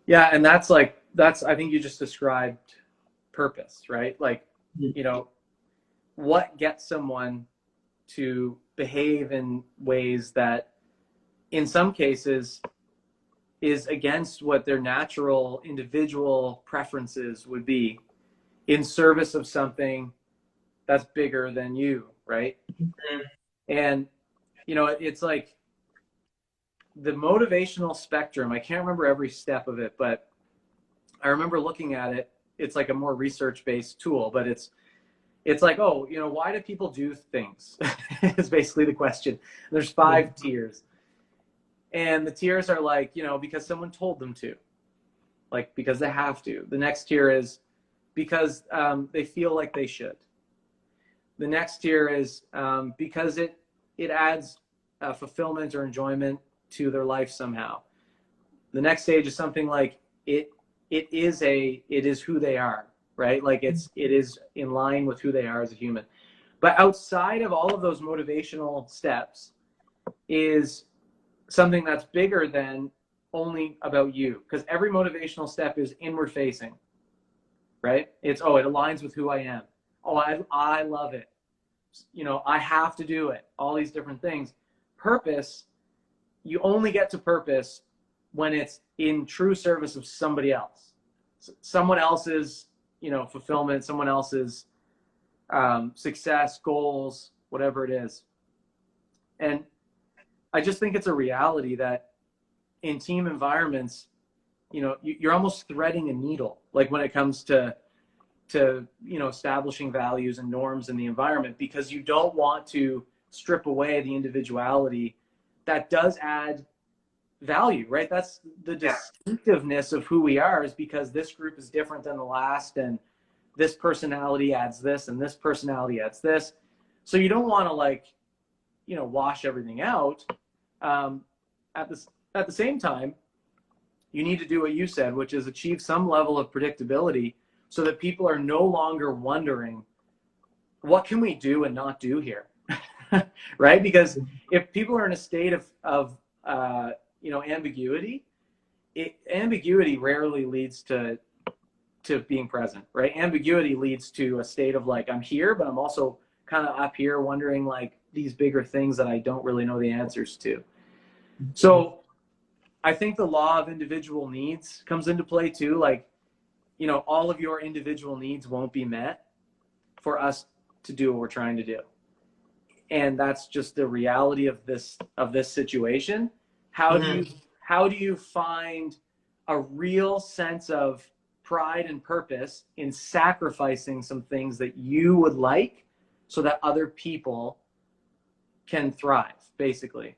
Yeah, and I think you just described purpose, right? Like, you know, what gets someone to behave in ways that in some cases is against what their natural individual preferences would be in service of something that's bigger than you, right? Mhm. And you know, it's like the motivational spectrum. I can't remember every step of it, but I remember looking at it. It's like a more research-based tool, but it's like, oh, you know, why do people do things? Is basically the question. There's Yeah. 5 tiers, and the tiers are like, you know, because someone told them to, like because they have to. The next tier is because they feel like they should. The next tier is because it adds fulfillment or enjoyment to their life somehow. The next stage is something like it is who they are, right? Like it is in line with who they are as a human. But outside of all of those motivational steps is something that's bigger than only about you, because every motivational step is inward facing, right? It's, oh, it aligns with who I am. Oh, I love it. You know, I have to do it. All these different things. Purpose, you only get to purpose when it's in true service of somebody else, someone else's, you know, fulfillment, someone else's success, goals, whatever it is. And I just think it's a reality that in team environments, you know, you're almost threading a needle, like when it comes to you know, establishing values and norms in the environment, because you don't want to strip away the individuality that does add value, right? That's the Yeah. distinctiveness of who we are, is because this group is different than the last, and this personality adds this and this personality adds this. So you don't want to, like, you know, wash everything out. um, at the same time, you need to do what you said, which is achieve some level of predictability so that people are no longer wondering, what can we do and not do here? Right? Because if people are in a state of you know, ambiguity, ambiguity rarely leads to being present, right? Ambiguity leads to a state of like, I'm here, but I'm also kind of up here wondering like these bigger things that I don't really know the answers to. So I think the law of individual needs comes into play too. Like, you know, all of your individual needs won't be met for us to do what we're trying to do. And that's just the reality of this situation. How do you Mhm. how do you find a real sense of pride and purpose in sacrificing some things that you would like so that other people can thrive, basically,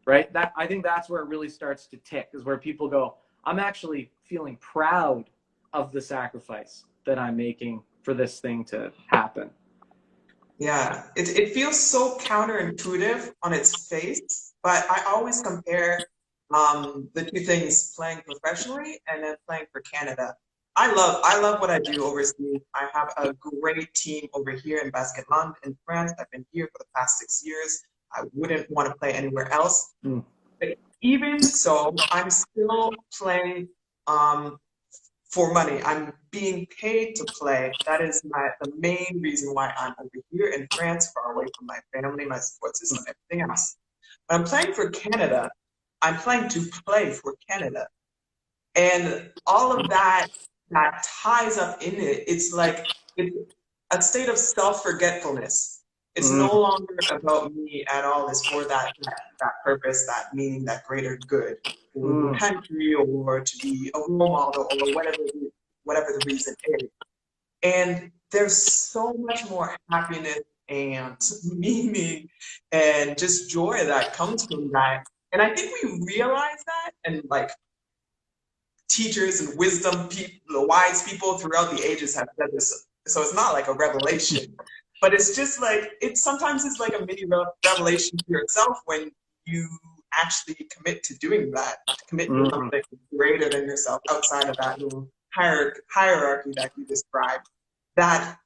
right? That, I think that's where it really starts to tick, is where people go, I'm actually feeling proud of the sacrifice that I'm making for this thing to happen. Yeah, it feels so counterintuitive on its face, but I always compare the two things, playing professionally and then playing for Canada. I love what I do overseas. I have a great team over here in Basket-Land in France. I've been here for the past 6 years. I wouldn't want to play anywhere else. Mm. But even so, I'm still playing um, for money. I'm being paid to play. That is the main reason why I'm over here in France, far away from my family, my support system, everything else. But I'm playing for Canada. I'm playing to play for Canada. And all of that ties up in it. It's like it's a state of self-forgetfulness. It's no Mm. longer about me at all. It's for that purpose, that meaning, that greater good for the Mm. country or to be a role model or whatever the reason is. And there's so much more happiness and meaning and just joy that comes from that. And I think we realize that, and like teachers and wisdom people, the wise people throughout the ages have said this. So it's not like a revelation, but it's just like it sometimes it's like a mini revelation to yourself when you actually commit to doing that, to commit to Mm. something greater than yourself outside of that little hierarchy that you described. That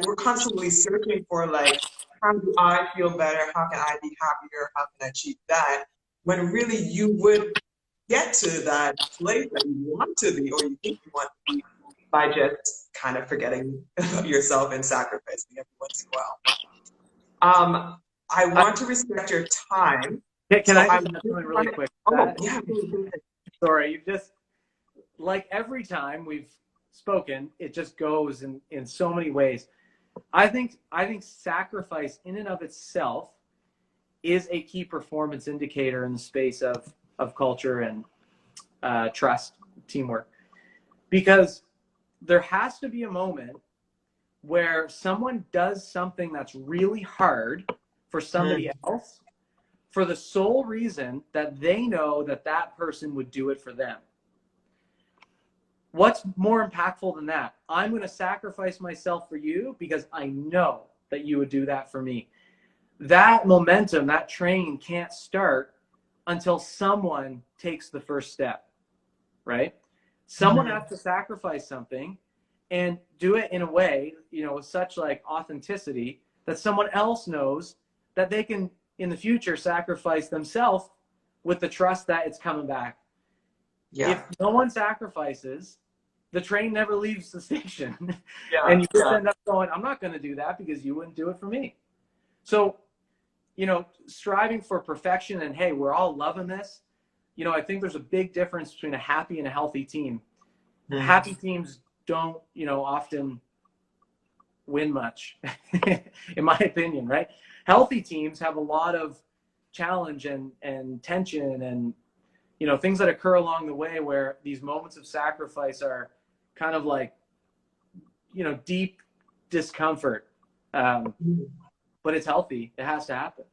we're constantly searching for, like, how do I feel better? How can I be happier? How can I achieve that? When really you would get to that place that you want to be or you think you want to be by just kind of forgetting about yourself and sacrificing every once in a while. I want to respect your time. Can So I just I'm add just something really trying to, quick? oh, yeah, go ahead. Sorry, you just, like every time we've spoken, it just goes in so many ways. I think sacrifice in and of itself is a key performance indicator in the space of culture and trust, teamwork, because there has to be a moment where someone does something that's really hard for somebody else for the sole reason that they know that that person would do it for them. What's more impactful than that? I'm going to sacrifice myself for you because I know that you would do that for me. That momentum, that train can't start until someone takes the first step, right? Someone has to sacrifice something and do it in a way, with such like authenticity that someone else knows that they can in the future sacrifice themselves with the trust that it's coming back. Yeah. If no one sacrifices, the train never leaves the station. Yeah. And you just end up going, I'm not going to do that because you wouldn't do it for me. So, striving for perfection and, hey, we're all loving this. I think there's a big difference between a happy and a healthy team. Happy teams don't, often win much, in my opinion, right? Healthy teams have a lot of challenge and tension and, things that occur along the way where these moments of sacrifice are kind of like, deep discomfort. But it's healthy. It has to happen.